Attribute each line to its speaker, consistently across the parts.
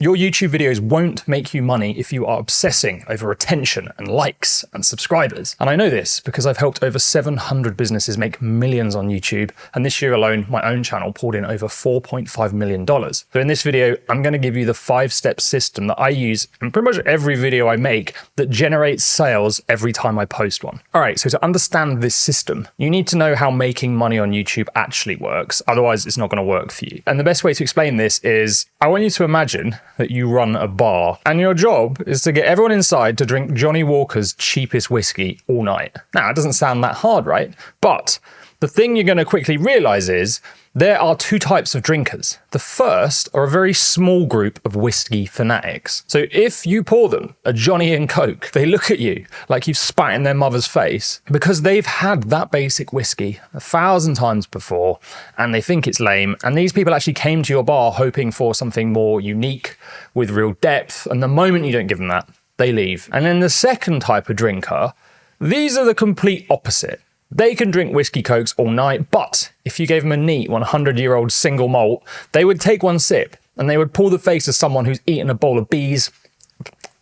Speaker 1: Your YouTube videos won't make you money if you are obsessing over retention and likes and subscribers. And I know this because I've helped over 700 businesses make millions on YouTube. And this year alone, my own channel pulled in over $4.5 million. So in this video, I'm going to give you the 5-step system that I use in pretty much every video I make that generates sales every time I post one. All right, so to understand this system, you need to know how making money on YouTube actually works. Otherwise, it's not going to work for you. And the best way to explain this is I want you to imagine that you run a bar and your job is to get everyone inside to drink Johnnie Walker's cheapest whiskey all night. Now, it doesn't sound that hard, right? But the thing you're going to quickly realize is there are two types of drinkers. The first are a very small group of whiskey fanatics. So if you pour them a Johnny and Coke, they look at you like you've spat in their mother's face because they've had that basic whiskey 1,000 times before and they think it's lame. And these people actually came to your bar hoping for something more unique with real depth. And the moment you don't give them that, they leave. And then the second type of drinker, these are the complete opposite. They can drink whiskey cokes all night, but if you gave them a neat 100-year-old single malt, they would take one sip and they would pull the face of someone who's eaten a bowl of bees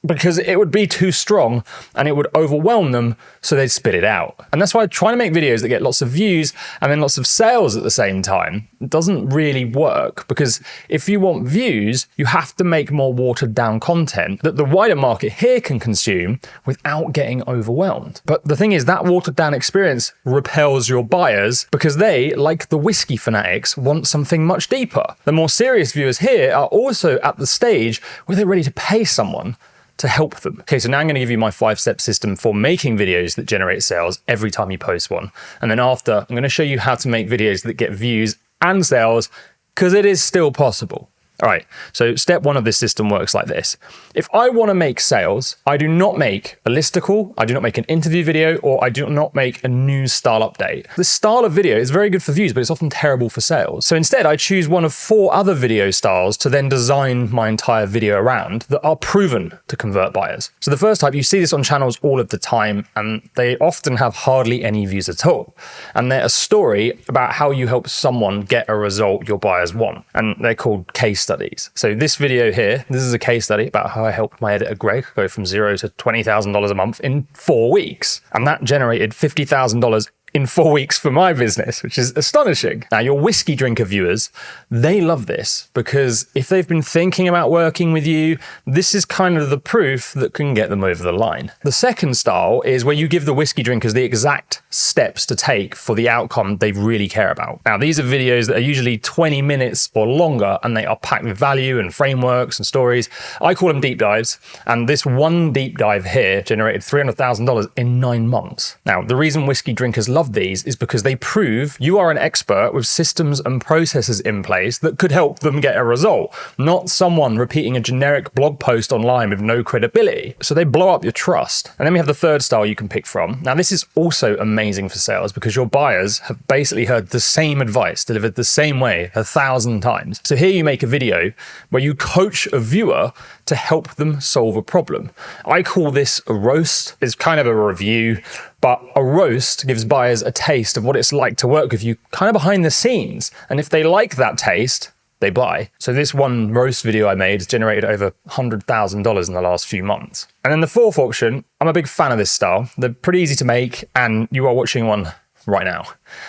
Speaker 1: because it would be too strong and it would overwhelm them, so they'd spit it out. And that's why trying to make videos that get lots of views and then lots of sales at the same time doesn't really work, because if you want views, you have to make more watered down content that the wider market here can consume without getting overwhelmed. But the thing is, that watered down experience repels your buyers because they, like the whiskey fanatics, want something much deeper. The more serious viewers here are also at the stage where they're ready to pay someone to help them. Okay, so now I'm going to give you my 5-step system for making videos that generate sales every time you post one. And then after, I'm going to show you how to make videos that get views and sales, because it is still possible. All right, so step 1 of this system works like this. If I want to make sales, I do not make a listicle, I do not make an interview video, or I do not make a news style update. This style of video is very good for views, but it's often terrible for sales. So instead, I choose one of 4 other video styles to then design my entire video around that are proven to convert buyers. So the first type, you see this on channels all of the time, and they often have hardly any views at all. And they're a story about how you help someone get a result your buyers want. And they're called case studies. So this video here, this is a case study about how I helped my editor Greg go from $0 to $20,000 a month in 4 weeks. And that generated $50,000 in 4 weeks for my business, which is astonishing. Now, your whiskey drinker viewers, they love this because if they've been thinking about working with you, this is kind of the proof that can get them over the line. The second style is where you give the whiskey drinkers the exact steps to take for the outcome they really care about. Now, these are videos that are usually 20 minutes or longer, and they are packed with value and frameworks and stories. I call them deep dives, and this one deep dive here generated $300,000 in 9 months. Now, the reason whiskey drinkers love these is because they prove you are an expert with systems and processes in place that could help them get a result, not someone repeating a generic blog post online with no credibility. So they blow up your trust. And then we have the third style you can pick from. Now, this is also amazing for sales because your buyers have basically heard the same advice delivered the same way 1,000 times. So here you make a video where you coach a viewer to help them solve a problem. I call this a roast. It's kind of a review, but a roast gives buyers a taste of what it's like to work with you kind of behind the scenes. And if they like that taste, they buy. So this one roast video I made has generated over $100,000 in the last few months. And then the fourth option, I'm a big fan of this style. They're pretty easy to make, and you are watching one right now.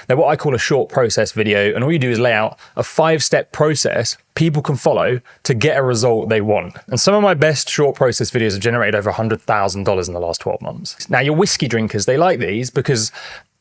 Speaker 1: They're what I call a short process video, and all you do is lay out a 5-step process people can follow to get a result they want. And some of my best short process videos have generated over $100,000 in the last 12 months. Now, your whiskey drinkers, they like these because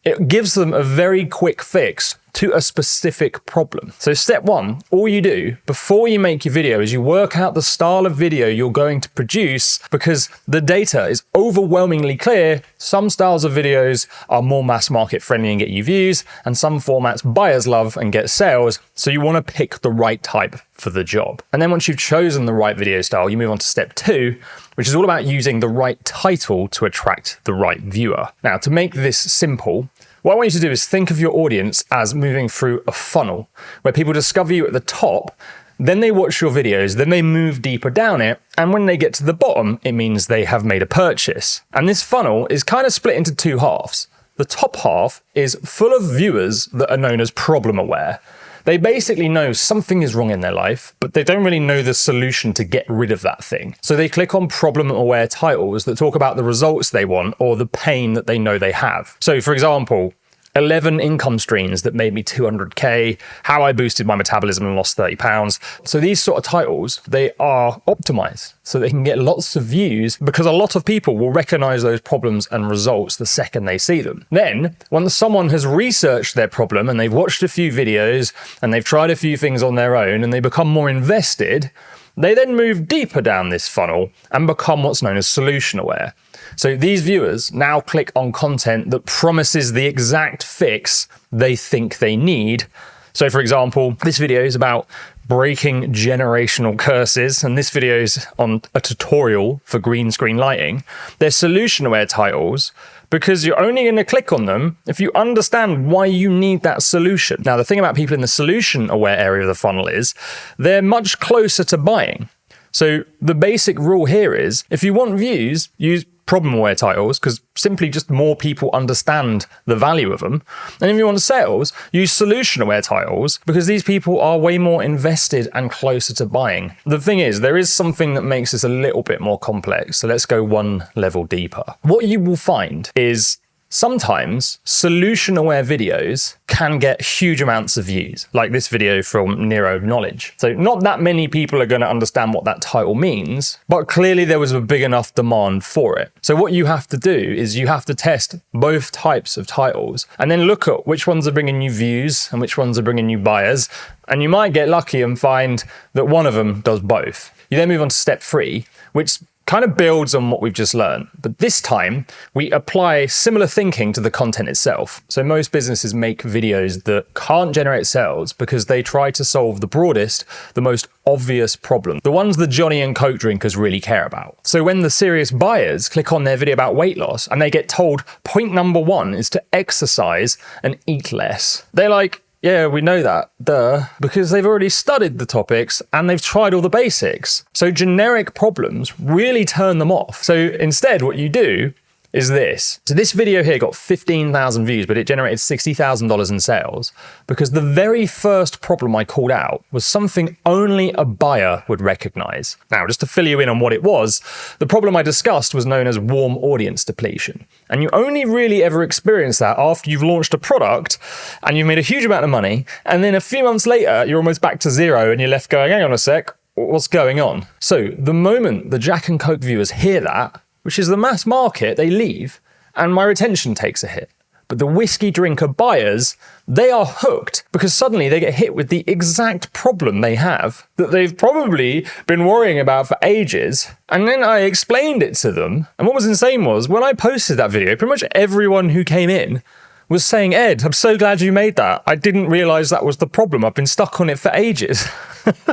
Speaker 1: it gives them a very quick fix to a specific problem. So step 1, all you do before you make your video is you work out the style of video you're going to produce, because the data is overwhelmingly clear. Some styles of videos are more mass market friendly and get you views, and some formats buyers love and get sales. So you want to pick the right type for the job. And then once you've chosen the right video style, you move on to step 2, which is all about using the right title to attract the right viewer. Now, to make this simple, what I want you to do is think of your audience as moving through a funnel where people discover you at the top, then they watch your videos, then they move deeper down it, and when they get to the bottom, it means they have made a purchase. And this funnel is kind of split into 2 halves. The top half is full of viewers that are known as problem aware. They basically know something is wrong in their life, but they don't really know the solution to get rid of that thing. So they click on problem-aware titles that talk about the results they want or the pain that they know they have. So for example, 11 income streams that made me 200k, how I boosted my metabolism and lost 30 pounds. So these sort of titles, they are optimized so they can get lots of views because a lot of people will recognize those problems and results the second they see them. Then, once someone has researched their problem and they've watched a few videos and they've tried a few things on their own and they become more invested, they then move deeper down this funnel and become what's known as solution aware. So these viewers now click on content that promises the exact fix they think they need. So for example, this video is about breaking generational curses, and this video is on a tutorial for green screen lighting. They're solution aware titles because you're only going to click on them if you understand why you need that solution. Now, the thing about people in the solution aware area of the funnel is they're much closer to buying. So the basic rule here is if you want views, use problem-aware titles because simply just more people understand the value of them. And if you want sales, use solution-aware titles because these people are way more invested and closer to buying. The thing is, there is something that makes this a little bit more complex. So let's go one level deeper. What you will find is sometimes solution-aware videos can get huge amounts of views, like this video from Nero Knowledge. So not that many people are going to understand what that title means, but clearly there was a big enough demand for it. So what you have to do is you have to test both types of titles and then look at which ones are bringing you views and which ones are bringing you buyers. And you might get lucky and find that one of them does both. You then move on to step 3, which kind of builds on what we've just learned, but this time we apply similar thinking to the content itself. So most businesses make videos that can't generate sales because they try to solve the broadest, the most obvious problem, the ones the Johnny and Coke drinkers really care about. So when the serious buyers click on their video about weight loss and they get told point number 1 is to exercise and eat less, they're like, yeah, we know that, duh, because they've already studied the topics and they've tried all the basics. So generic problems really turn them off. So instead, what you do is this. So this video here got 15,000 views, but it generated $60,000 in sales because the very first problem I called out was something only a buyer would recognize. Now, just to fill you in on what it was, the problem I discussed was known as warm audience depletion. And you only really ever experience that after you've launched a product and you've made a huge amount of money. And then a few months later, you're almost back to zero and you're left going, hang on a sec, what's going on? So the moment the Jack and Coke viewers hear that, which is the mass market, they leave, and my retention takes a hit. But the whiskey drinker buyers, they are hooked because suddenly they get hit with the exact problem they have that they've probably been worrying about for ages. And then I explained it to them. And what was insane was when I posted that video, pretty much everyone who came in was saying, Ed, I'm so glad you made that. I didn't realize that was the problem. I've been stuck on it for ages.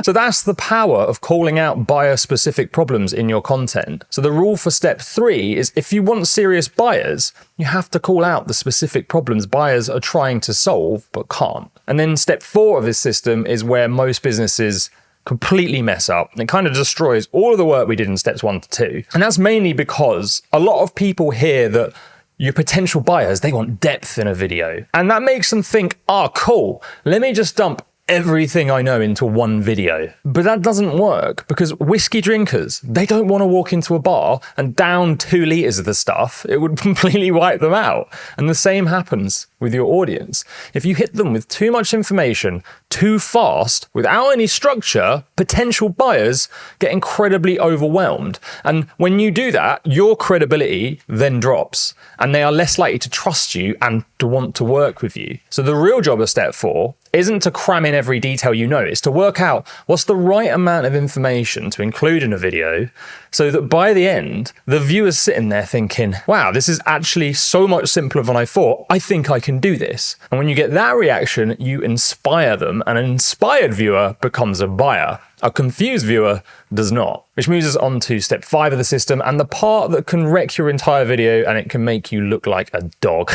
Speaker 1: So that's the power of calling out buyer-specific problems in your content. So the rule for step 3 is if you want serious buyers, you have to call out the specific problems buyers are trying to solve but can't. And then step 4 of this system is where most businesses completely mess up. It kind of destroys all of the work we did in steps 1 to 2. And that's mainly because a lot of people hear that your potential buyers, they want depth in a video. And that makes them think, oh, cool, let me just dump everything I know into one video. But that doesn't work because whiskey drinkers, they don't want to walk into a bar and down 2 liters of the stuff. It would completely wipe them out. And the same happens with your audience. If you hit them with too much information, too fast, without any structure, potential buyers get incredibly overwhelmed. And when you do that, your credibility then drops and they are less likely to trust you and to want to work with you. So the real job of step 4 isn't to cram in every detail you know, it's to work out what's the right amount of information to include in a video so that by the end, the viewer's sitting there thinking, wow, this is actually so much simpler than I thought. I think I can do this. And when you get that reaction, you inspire them, and an inspired viewer becomes a buyer. A confused viewer does not. Which moves us on to step 5 of the system and the part that can wreck your entire video and it can make you look like a dog.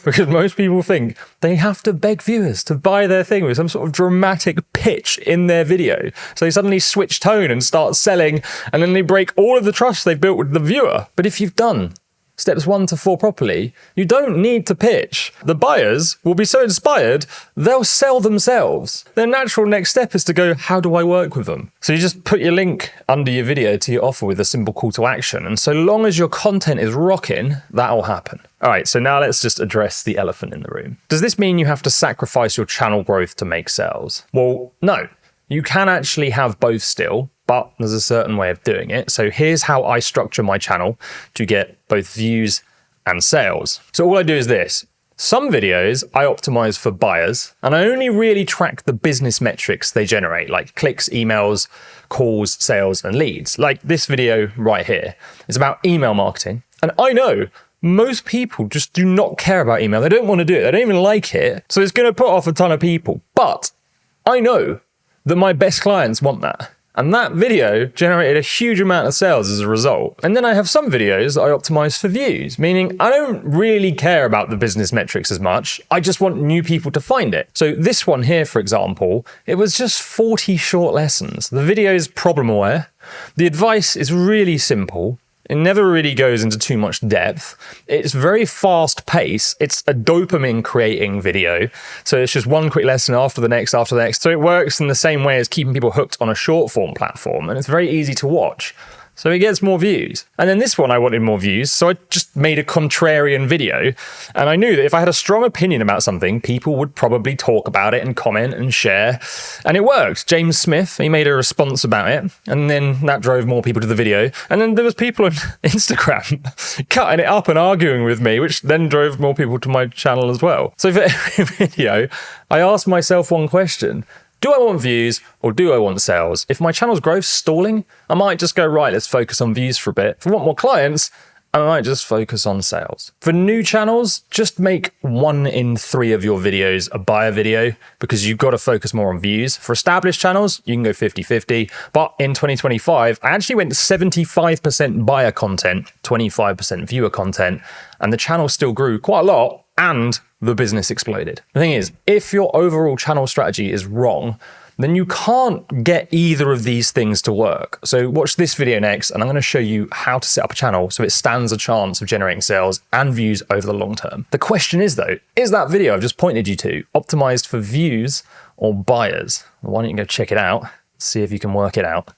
Speaker 1: Because most people think they have to beg viewers to buy their thing with some sort of dramatic pitch in their video. So they suddenly switch tone and start selling, and then they break all of the trust they've built with the viewer. But if you've done steps 1 to 4 properly, you don't need to pitch. The buyers will be so inspired, they'll sell themselves. Their natural next step is to go, how do I work with them? So you just put your link under your video to your offer with a simple call to action. And so long as your content is rocking, that'll happen. All right, so now let's just address the elephant in the room. Does this mean you have to sacrifice your channel growth to make sales? Well, no. You can actually have both still, but there's a certain way of doing it. So here's how I structure my channel to get both views and sales. So all I do is this. Some videos I optimize for buyers, and I only really track the business metrics they generate, like clicks, emails, calls, sales, and leads. Like this video right here is about email marketing. And I know most people just do not care about email. They don't want to do it. They don't even like it. So it's going to put off a ton of people. But I know that my best clients want that. And that video generated a huge amount of sales as a result. And then I have some videos that I optimize for views, meaning I don't really care about the business metrics as much. I just want new people to find it. So this one here, for example, it was just 40 short lessons. The video is problem aware. The advice is really simple. It never really goes into too much depth. It's very fast paced. It's a dopamine creating video. So it's just one quick lesson after the next, after the next. So it works in the same way as keeping people hooked on a short form platform. And it's very easy to watch. So it gets more views. And then this one, I wanted more views. So I just made a contrarian video. And I knew that if I had a strong opinion about something, people would probably talk about it and comment and share. And it worked. James Smith, he made a response about it. And then that drove more people to the video. And then there was people on Instagram cutting it up and arguing with me, which then drove more people to my channel as well. So for every video, I asked myself one question. Do I want views or do I want sales? If my channel's growth stalling, I might just go, right, let's focus on views for a bit. If I want more clients, I might just focus on sales. For new channels, just make 1 in 3 of your videos a buyer video because you've got to focus more on views. For established channels, you can go 50-50. But in 2025, I actually went 75% buyer content, 25% viewer content, and the channel still grew quite a lot and the business exploded. The thing is, if your overall channel strategy is wrong, then you can't get either of these things to work. So watch this video next, and I'm going to show you how to set up a channel so it stands a chance of generating sales and views over the long term. The question is though, is that video I've just pointed you to optimized for views or buyers? Why don't you go check it out, see if you can work it out.